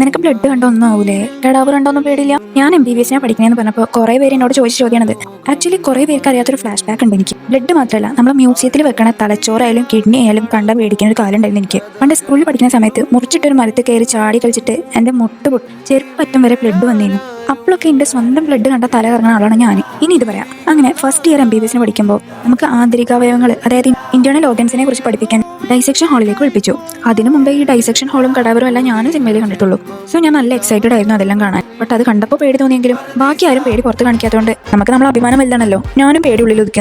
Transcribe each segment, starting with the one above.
നിനക്ക് ബ്ലഡ് കണ്ടോ ഒന്നും ആവൂലേ? കടാവർ കണ്ടോന്നും പേടില്ല? ഞാൻ MBBS പഠിക്കണേന്ന് പറഞ്ഞപ്പോൾ കുറെ പേര് എന്നോട് ചോദിച്ച ചോദ്യമാണത്. ആക്ച്വലി കുറെ പേർക്ക് അറിയാത്തൊരു ഫ്ലാഷ് ബാക്ക് ഉണ്ട് എനിക്ക്. ബ്ലഡ് മാത്രമല്ല, നമ്മൾ മ്യൂസിയത്തിൽ വെക്കണ തലച്ചോറായാലും കിഡ്നി ആയാലും കണ്ട പേടിക്കുന്ന ഒരു കാലം ഉണ്ടായിരുന്നു എനിക്ക്. പണ്ട് സ്കൂളിൽ പഠിക്കുന്ന സമയത്ത് മുറിച്ചിട്ടൊരു മരത്തിൽ കയറി ചാടി കളിച്ചിട്ട് എന്റെ ചെറുപ്പറ്റം വരെ ബ്ലഡ് വന്നിരുന്നു. അപ്പോഴൊക്കെ എന്റെ സ്വന്തം ബ്ലഡ് കണ്ട തല കറങ്ങുന്ന ആളാണ് ഞാൻ. ഇനി ഇത് പറയാം. അങ്ങനെ ഫസ്റ്റ് ഇയർ MBBS പഠിക്കുമ്പോൾ നമുക്ക് ആന്തരികാവയവങ്ങൾ, അതായത് ഇന്റേണൽ ഓർഗൻസിനെ കുറിച്ച് പഠിപ്പിക്കാൻ ഡൈസെക്ഷൻ ഹാളിലേക്ക് വിളിപ്പിച്ചു. അതിനു മുമ്പേ ഈ ഡൈസെക്ഷൻ ഹാളും കടാവറും എല്ലാം ഞാനും സിനിമയിൽ കണ്ടിട്ടുള്ളൂ. സോ ഞാൻ നല്ല എക്സൈറ്റഡ് ആയിരുന്നു അതെല്ലാം കാണാൻ. ബട്ട് അത് കണ്ടപ്പോൾ പേടി തോന്നിയെങ്കിലും ബാക്കി ആരും പേടി പുറത്ത് കാണിക്കാത്തതുകൊണ്ട് നമുക്ക് നമ്മളെ അഭിമാനം വലുതാണല്ലോ. ഞാനും പേടി ഉള്ളിൽ ഒതുക്കി.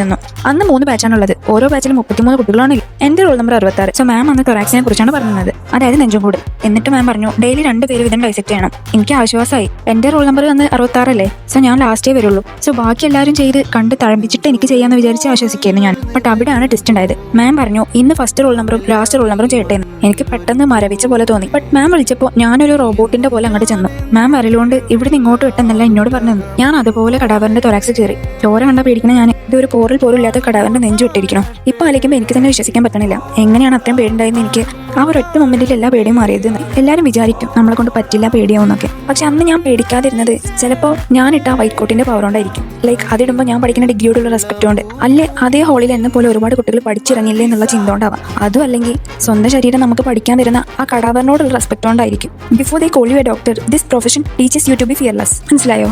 അന്ന് 3 ബാച്ചാണുള്ളത്. ഓരോ ബാച്ചിലും 33 കുട്ടികളാണ്. എന്റെ റോൾ നമ്പർ 66. സോ മാം അന്ന് തൊറാക്സിനെ കുറിച്ചാണ് പറഞ്ഞത്, അതായത് നെഞ്ചുംകൂട്. എന്നിട്ട് മാം പറഞ്ഞു ഡെയിലി 2 പേര് വീതം ഡൈസെക്ട് ചെയ്യണം. എനിക്ക് ആശ്വാസമായി. എന്റെ റോൾ നമ്പർ അന്ന് 66 അല്ലേ. സോ ഞാൻ ലാസ്റ്റേ വരുള്ളൂ. സോ ബാക്കി എല്ലാവരും ചെയ്ത് കണ്ട് തഴമ്പിച്ചിട്ട് എനിക്ക് ചെയ്യാന്ന് വിചാരിച്ച് ആശ്വസിക്കായിരുന്നു ഞാൻ. ബട്ട് അവിടെയാണ് ടെസ്റ്റ് ഉണ്ടായത്. മാം പറഞ്ഞു ഇന്ന് ഫസ്റ്റ് റോൾ നമ്പറും ലാസ്റ്റ് റോൾ നമ്പറും ചെയ്യട്ടെ. എനിക്ക് പെട്ടെന്ന് മരവിച്ച പോലെ തോന്നി. ബട്ട് മാം വിളിച്ചപ്പോൾ ഞാനൊരു റോബോട്ടിന്റെ പോലെ അങ്ങോട്ട് ചെന്നു. മാം വരലുകൊണ്ട് ഇവിടുന്ന് ഇങ്ങോട്ട് വിട്ടെന്നല്ല എന്നോട് പറഞ്ഞു. ഞാൻ അതുപോലെ കടാവറിന്റെ തൊറാക്സ് കയറി. ചോര കണ്ടാ പേടിക്കണ ഞാൻ ഇതൊരു പോറിൽ പോലും ഇല്ലാത്ത കടാവറിന്റെ നെഞ്ചു വിട്ടിരിക്കണം. ഇപ്പൊ ആലോചിക്കുമ്പോൾ എനിക്ക് തന്നെ വിശ്വസിക്കാൻ പറ്റണില്ല. എങ്ങനെയാണ് അത്രയും പേടിണ്ടായെന്ന് എനിക്ക്. ആ ഒരൊറ്റ മൊമെന്റിൽ എല്ലാ പേടിയും മാറിയതെന്ന്. എല്ലാവരും വിചാരിക്കും നമ്മളെ കൊണ്ട് പറ്റില്ല, പേടിയാവുന്നൊക്കെ. പക്ഷെ അന്ന് ഞാൻ പേടിക്കാതിരുന്നത് ചിലപ്പോൾ ഞാനിട്ട ആ വൈറ്റ് കോട്ടിന്റെ പവർ കൊണ്ടായിരിക്കും. ലൈക്ക് അതിടുമ്പോൾ ഞാൻ പഠിക്കുന്ന ഡിഗ്രിയോടുള്ള റെസ്പെക്ട് കൊണ്ട്, അല്ലെ അതേ ഹോളിൽ എന്നെ പോലെ ഒരുപാട് കുട്ടികൾ പഠിച്ചിറങ്ങില്ലേ എന്നുള്ള ചിന്ത കൊണ്ടാവാം. അതും അല്ലെങ്കിൽ സ്വന്തം ശരീരം നമുക്ക് പഠിക്കാൻ തരുന്ന ആ കടാവറിനോടുള്ള റെസ്പെക്ട് കൊണ്ടായിരിക്കും. Before they call you a doctor, this profession teaches you to be fearless. മനസ്സിലായോ?